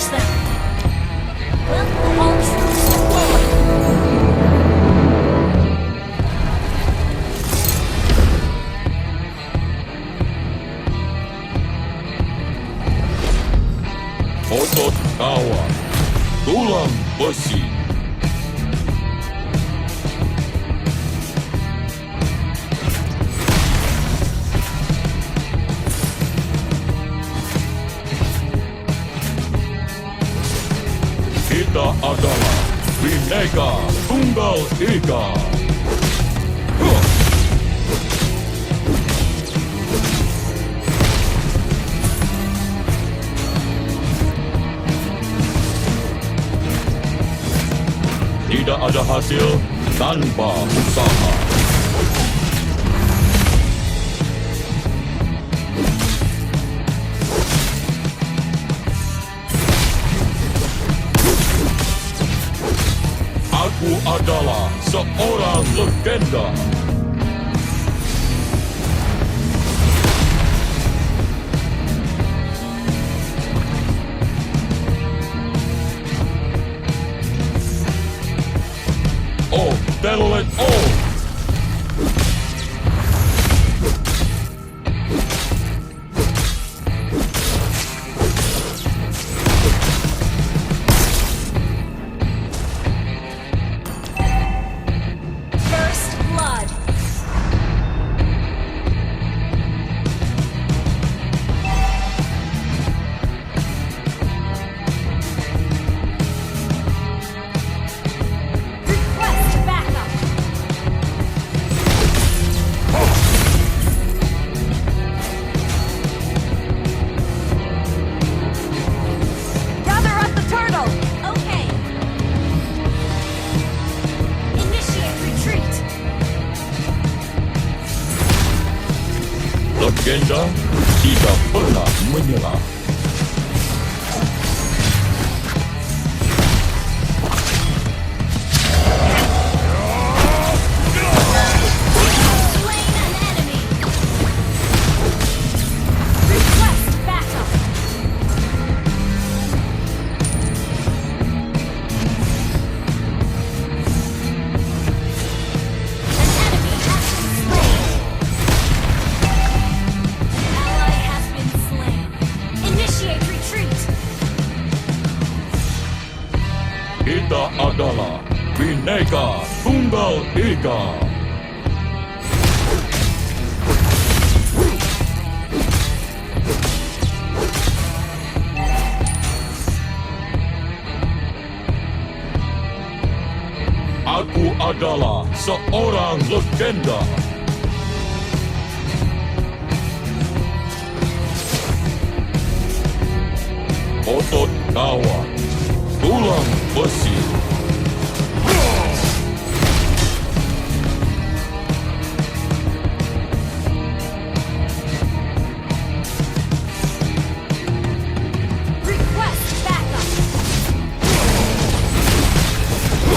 Crush them. All troops deployed. Otot kawan, tulang besi. Kita adalah Bineka Tunggal Ika. Tidak ada hasil tanpa usaha. Aku adalah seorang legenda. Oh, battle it all! First blood. Request backup. Gather up the turtle. Okay. Initiate retreat. Legenda tidak pernah menyerah. Slain an enemy. Request backup. An enemy has been slain. Ally has been slain. Initiate retreat. Kita adalah Bineka Tunggal Ika. Aku adalah seorang legenda. Otot kawan, tulang besi. Request backup.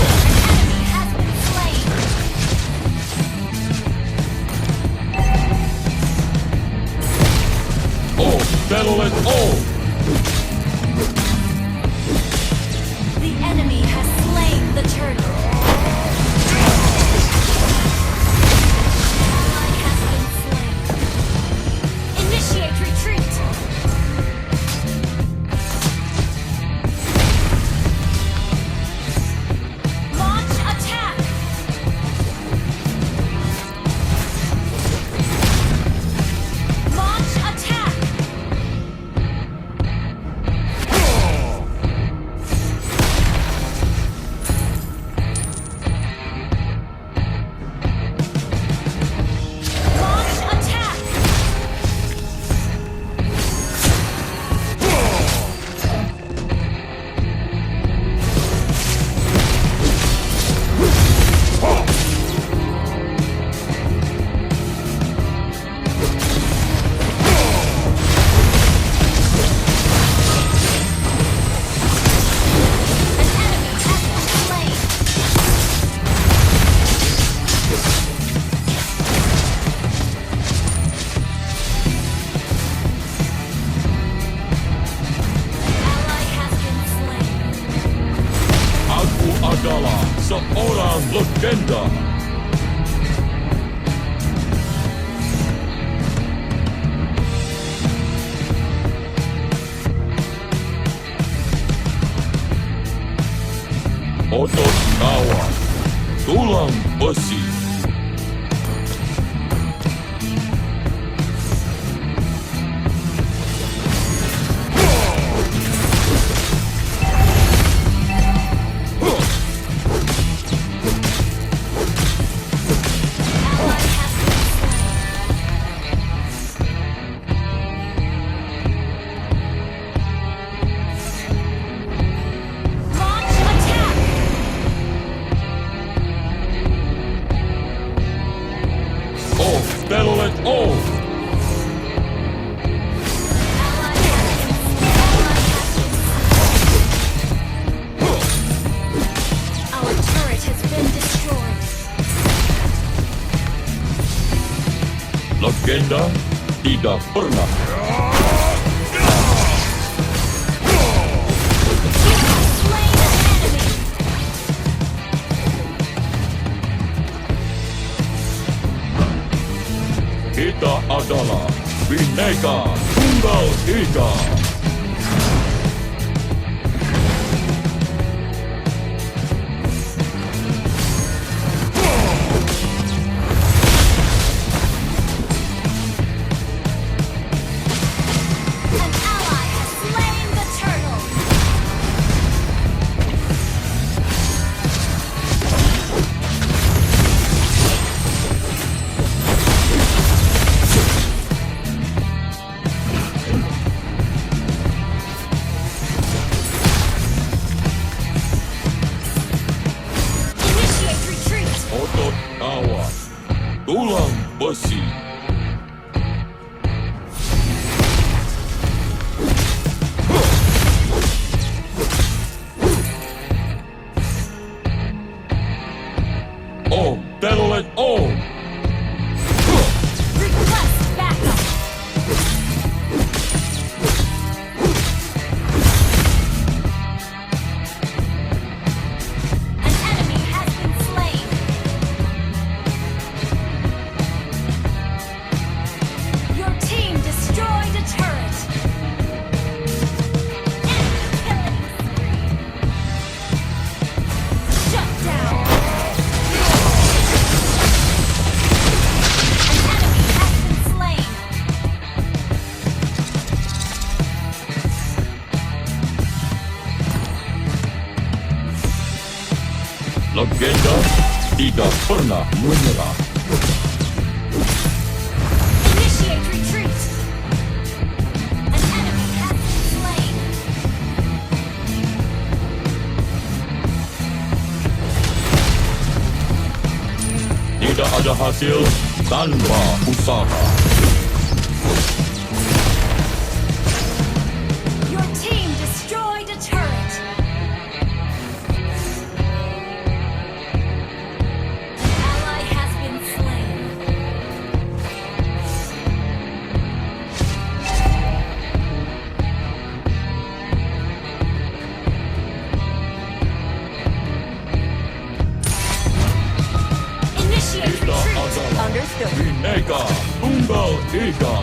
An enemy has been slain. Oh, battle it all! The enemy has slain the turtle. Ally has been slain. Initiate retreat. Launch attack. Launch attack. adalah seorang legenda. Otot kawan, tulang besi. Bellet all! Our turret has been destroyed. Legenda tidak pernah. Slain an enemy. Kita adalah Bineka Tunggal Ika. An ally has slain the turtle. Initiate retreat. Otot kawan, tulang besi. Oh, Bellet all! Request backup. An enemy has been slain. Your team destroyed a turret. Enemy killing spree. Shut down. An enemy has been slain. Legenda tidak pernah menyerah. Initiate retreat. An enemy has been slain. Tidak ada hasil tanpa usaha. Your team destroyed a turret. An ally has been slain. Initiate Kita retreat. adalah Understood. Bineka Tunggal Ika.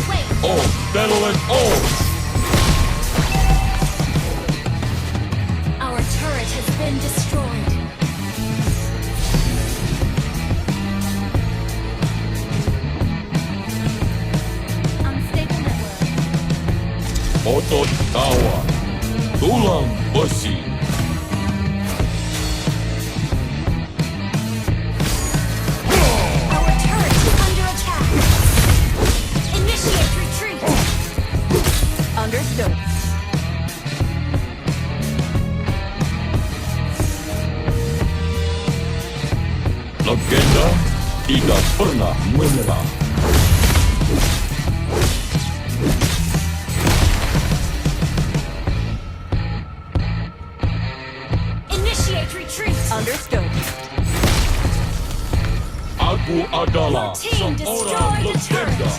Wait. Oh, Bellet all! Our turret has been destroyed. Unstable network. Otot kawan, tulang besi. Our turret is under attack. Initiate retreat. Understood. Legenda tidak pernah menyerah. Initiate retreat. Understood. Aku Aku adalah Your team seorang destroyed a turret. legenda.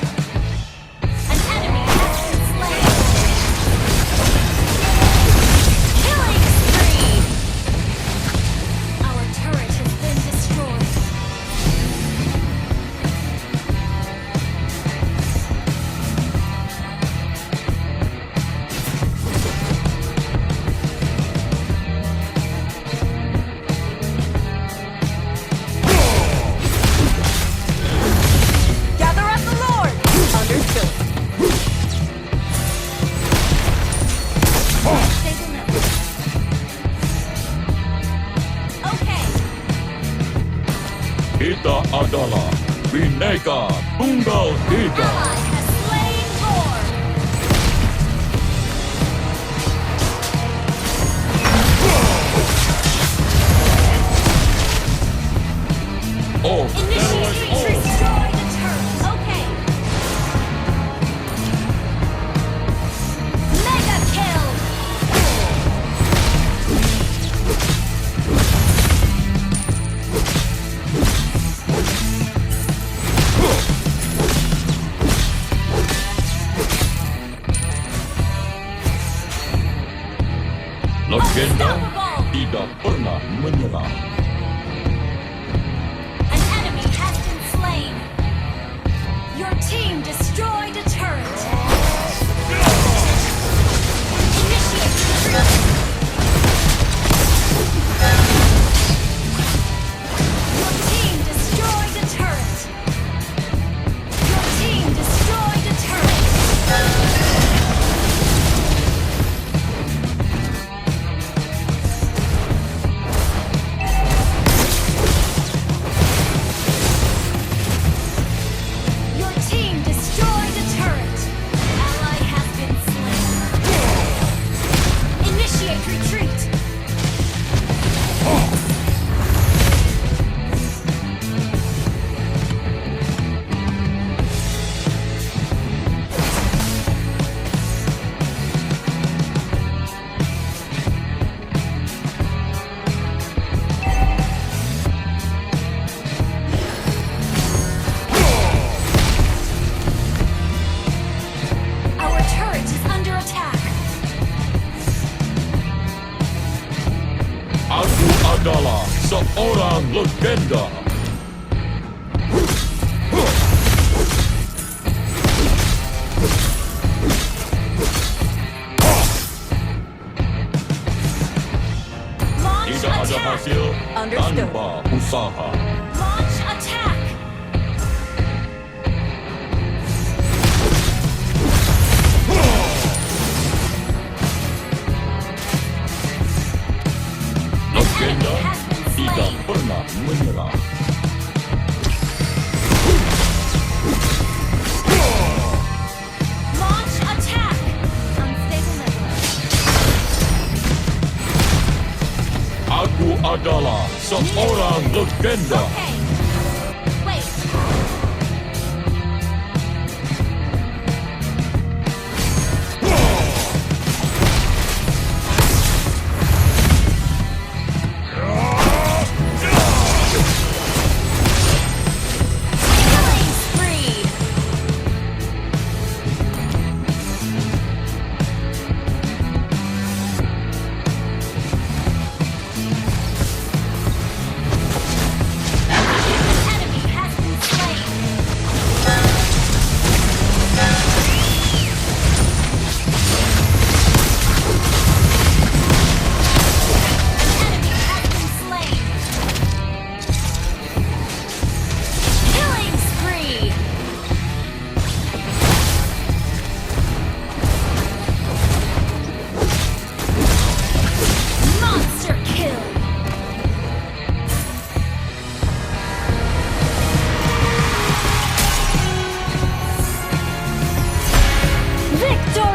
An enemy has been slain. Killing spree. Our turret has been destroyed. Gather up the Lord! Understood. Stable level. Okay. Kita adalah Bineka Tunggal Ika. Ally has slain Lord. Oh, Initiate oh. destroy the turret. Okay. Mega kill. Legenda Unstoppable. tidak pernah menyerah. An enemy has been slain. Your team destroyed a turret. Initiate retreat. Your team destroyed a turret. Your team destroyed a turret. Your team destroyed a turret. Ally has been slain. Initiate retreat. Our turret is under attack. Aku adalah seorang legenda. Launch Tidak ada attack. hasil Understood. tanpa usaha. Launch attack. Legenda Enemy has been tidak slain. pernah menyerah. Launch attack. Unstable level. Aku adalah seorang legenda. Okay. Wait. Killing spree. An enemy has been slain. An enemy has been slain. Killing spree. Monster kill. Victory.